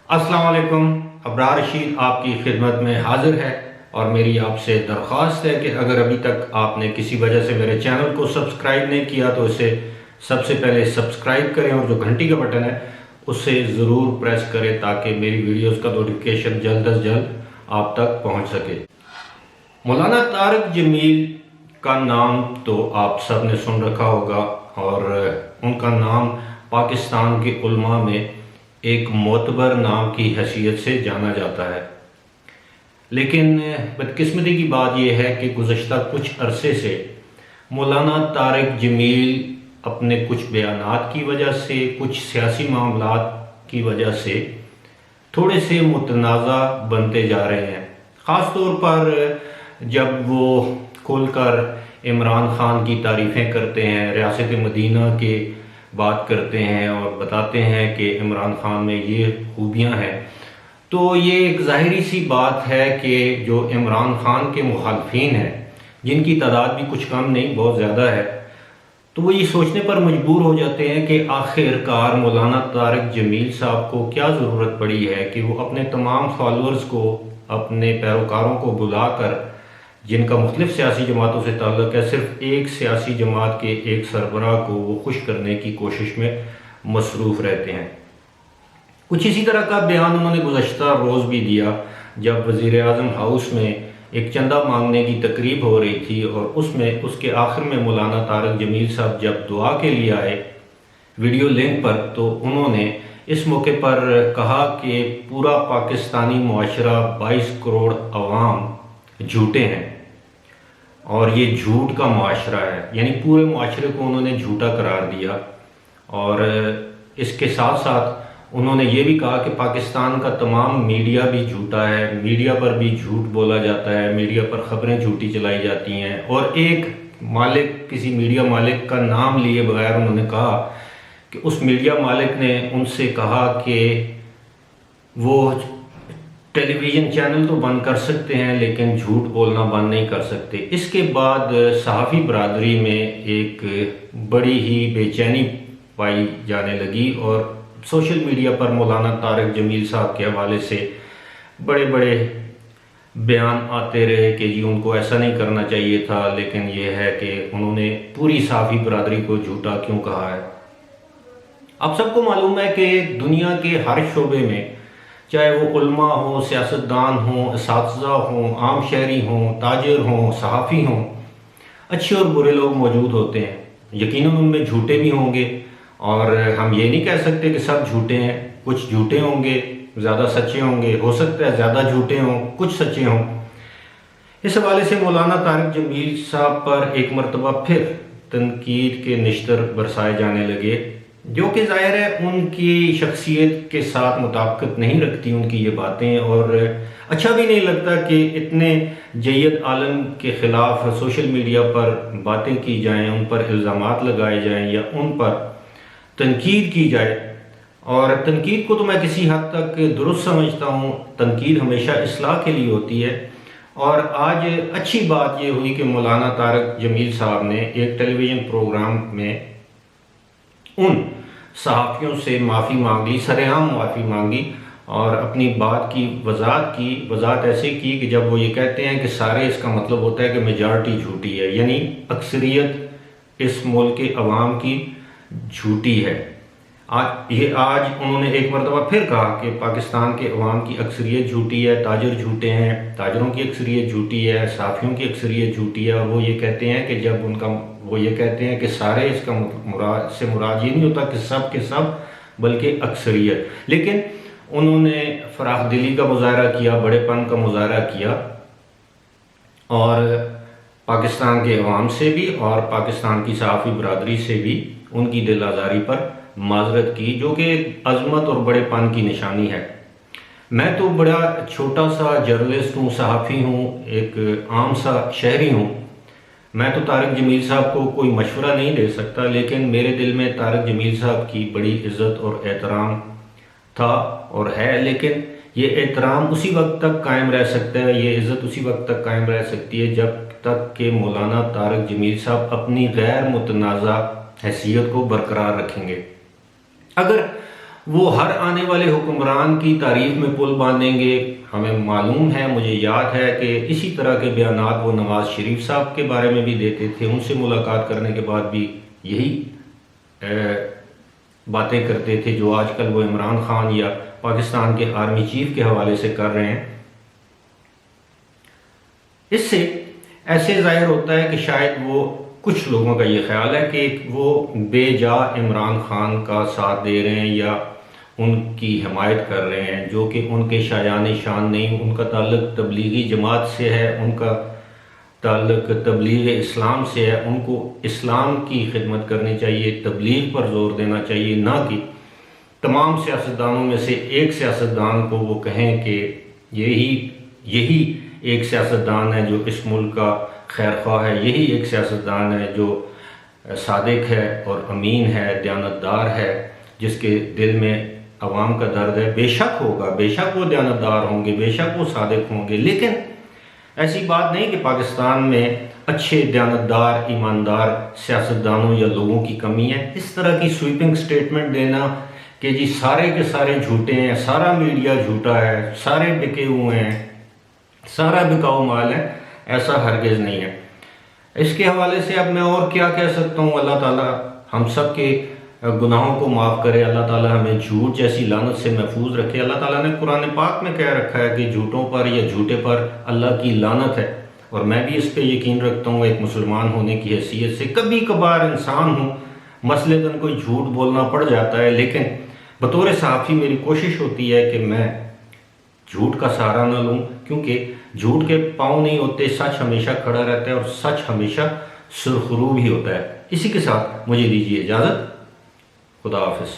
अस्सलाम वालेकुम। अबरार रशीद आपकी खिदमत में हाजिर है और मेरी आपसे दरख्वास्त है कि अगर अभी तक आपने किसी वजह से मेरे चैनल को सब्सक्राइब नहीं किया तो इसे सबसे पहले सब्सक्राइब करें और जो घंटी का बटन है उसे ज़रूर प्रेस करें ताकि मेरी वीडियोस का नोटिफिकेशन जल्द अज जल्द आप तक पहुंच सके। मौलाना तारिक जमील का नाम तो आप सब ने सुन रखा होगा और उनका नाम पाकिस्तान के उलमा में एक मोतबर नाम की हैसियत से जाना जाता है। लेकिन बदकिस्मती की बात यह है कि गुज़श्ता कुछ अरसे से मौलाना तारिक जमील अपने कुछ बयानात की वजह से, कुछ सियासी मामलात की वजह से थोड़े से मुतनाज़ा बनते जा रहे हैं। ख़ास तौर पर जब वो खुलकर इमरान ख़ान की तारीफ़ें करते हैं, रियासत मदीना के बात करते हैं और बताते हैं कि इमरान ख़ान में ये खूबियाँ हैं, तो ये एक ज़ाहिरी सी बात है कि जो इमरान ख़ान के मुखालफिन हैं, जिनकी तादाद भी कुछ कम नहीं बहुत ज़्यादा है, तो वो ये सोचने पर मजबूर हो जाते हैं कि आखिरकार मौलाना तारिक जमील साहब को क्या ज़रूरत पड़ी है कि वो अपने तमाम फॉलोअर्स को, अपने पैरोकारों को बुलाकर, जिनका मुख्तलिफ सियासी जमातों से ताल्लुक़ है, सिर्फ एक सियासी जमात के एक सरबराह को वो खुश करने की कोशिश में मसरूफ़ रहते हैं। कुछ इसी तरह का बयान उन्होंने गुज़श्ता रोज़ भी दिया जब वज़ीर आज़म हाउस में एक चंदा मांगने की तकरीब हो रही थी और उसमें उसके आखिर में मौलाना तारिक जमील साहब जब दुआ के लिए आए वीडियो लिंक पर, तो उन्होंने इस मौके पर कहा कि पूरा पाकिस्तानी मुआशरा 22 करोड़ अवाम झूठे हैं और ये झूठ का मुआशरा है, यानी पूरे मुआशरे को उन्होंने झूठा करार दिया। और इसके साथ साथ उन्होंने ये भी कहा कि पाकिस्तान का तमाम मीडिया भी झूठा है, मीडिया पर भी झूठ बोला जाता है, मीडिया पर ख़बरें झूठी चलाई जाती हैं। और एक मालिक, किसी मीडिया मालिक का नाम लिए बगैर उन्होंने कहा कि उस मीडिया मालिक ने उनसे कहा कि वो टेलीविज़न चैनल तो बंद कर सकते हैं लेकिन झूठ बोलना बंद नहीं कर सकते। इसके बाद सहाफ़ी बरादरी में एक बड़ी ही बेचैनी पाई जाने लगी और सोशल मीडिया पर मौलाना तारिक जमील साहब के हवाले से बड़े बड़े बयान आते रहे कि जी उनको ऐसा नहीं करना चाहिए था, लेकिन ये है कि उन्होंने पूरी सहाफ़ी बरादरी को झूठा क्यों कहा है। आप सबको मालूम है कि दुनिया के हर शोबे में, चाहे वो उलमा हो, सियासतदान हो, असातिज़ा हों, आम शहरी हों, ताजिर हों, सहाफ़ी हों, अच्छे और बुरे लोग मौजूद होते हैं। यकीनन उनमें झूठे भी होंगे और हम ये नहीं कह सकते कि सब झूठे हैं। कुछ झूठे होंगे, ज़्यादा सच्चे होंगे, हो सकता है ज़्यादा झूठे हों, कुछ सच्चे हों। इस हवाले से मौलाना तारिक जमील साहब पर एक मरतबा फिर तनकीद के निश्तर बरसाए जाने लगे, जो कि ज़ाहिर है उनकी शख्सियत के साथ मुताबिकत नहीं रखती उनकी ये बातें, और अच्छा भी नहीं लगता कि इतने जय्यद आलम के ख़िलाफ़ सोशल मीडिया पर बातें की जाएं, उन पर इल्ज़ामात लगाए जाएं या उन पर तनकीद की जाए। और तनकीद को तो मैं किसी हद तक दुरुस्त समझता हूँ, तनकीद हमेशा इस्लाह के लिए होती है। और आज अच्छी बात ये हुई कि मौलाना तारिक जमील साहब ने एक टेलीविज़न प्रोग्राम में उन सहाफ़ियों से माफ़ी मांग ली, सरेआम माफ़ी मांगी और अपनी बात की वजाहत ऐसे की कि जब वो ये कहते हैं कि सारे, इसका मतलब होता है कि मेजॉरिटी झूठी है, यानी अक्सरियत इस मुल्क के अवाम की झूठी है। आज उन्होंने एक मरतबा फिर कहा कि पाकिस्तान के अवाम की अक्सरियत झूठी है, ताजिर झूठे हैं, ताजिरों की अक्सरियत झूठी है, साफ़ियों की अक्सरियत झूठी है। और वो ये कहते हैं कि जब वो ये कहते हैं कि सारे, इसका मुराद ये नहीं होता कि सब के सब, बल्कि अक्सरियत। लेकिन उन्होंने फराख दिली का मुजाहरा किया, बड़ेपन का मुजाहरा किया और पाकिस्तान के अवाम से भी और पाकिस्तान की सहाफ़ी बरादरी से भी उनकी दिल आज़ारी पर माजरत की, जो कि अज़मत और बड़ेपन की निशानी है। मैं तो बड़ा छोटा सा जर्नलिस्ट हूँ, सहाफ़ी हूँ, एक आम सा शहरी हूँ। मैं तो तारिक जमील साहब को कोई मशवरा नहीं दे सकता, लेकिन मेरे दिल में तारिक जमील साहब की बड़ी इज़्ज़त और एहतराम था और है। लेकिन ये एहतराम उसी वक्त तक कायम रह सकता है, ये इज़्ज़त उसी वक्त तक कायम रह सकती है जब तक कि मौलाना तारिक जमील साहब अपनी गैर मुतनाज़ा हैसियत को बरकरार रखेंगे। अगर वो हर आने वाले हुक्मरान की तारीफ में पुल बांधेंगे। हमें मालूम है, मुझे याद है कि इसी तरह के बयानात वो नवाज शरीफ साहब के बारे में भी देते थे। उनसे मुलाकात करने के बाद भी यही बातें करते थे जो आजकल वो इमरान खान या पाकिस्तान के आर्मी चीफ के हवाले से कर रहे हैं। इससे ऐसे जाहिर होता है कि शायद वो कुछ लोगों का ये ख्याल है कि वो बेजा इमरान खान का साथ दे रहे हैं या उनकी हिमायत कर रहे हैं, जो कि उनके शायान शान नहीं। उनका ताल्लुक तबलीगी जमात से है, उनका ताल्लुक तबलीग इस्लाम से है। उनको इस्लाम की खिदमत करनी चाहिए, तबलीग पर जोर देना चाहिए, ना कि तमाम सियासतदानों में से एक सियासतदान को वो कहें कि यही एक सियासतदान है जो इस मुल्क का खैर ख्वाह है, यही एक सियासतदान है जो सादिक है और अमीन है, दयानतदार है, जिसके दिल में अवाम का दर्द है। बेशक होगा, बेशक वो दयानतदार होंगे, बेशक वो सादिक होंगे, लेकिन ऐसी बात नहीं कि पाकिस्तान में अच्छे दयानतदार ईमानदार सियासतदानों या लोगों की कमी है। इस तरह की स्वीपिंग स्टेटमेंट देना कि जी सारे के सारे झूठे हैं, सारा मीडिया झूठा है, सारे बिके हुए हैं, सारा बिकाऊ माल है, ऐसा हरगिज़ नहीं है। इसके हवाले से अब मैं और क्या कह सकता हूँ। अल्लाह ताला हम सब के गुनाहों को माफ़ करे, अल्लाह ताला हमें झूठ जैसी लानत से महफूज रखे। अल्लाह ताला ने कुरान पाक में कह रखा है कि झूठों पर या झूठे पर अल्लाह की लानत है, और मैं भी इस पर यकीन रखता हूँ। एक मुसलमान होने की हैसियत से कभी कभार इंसान हूँ, मसलन कोई झूठ बोलना पड़ जाता है, लेकिन बतौर सहाफ़ी मेरी कोशिश होती है कि मैं झूठ का सहारा न लूँ, क्योंकि झूठ के पाँव नहीं होते, सच हमेशा खड़ा रहता है और सच हमेशा सुरखरू भी होता है। इसी के साथ मुझे दीजिए इजाज़त। खुदा हाफिज़।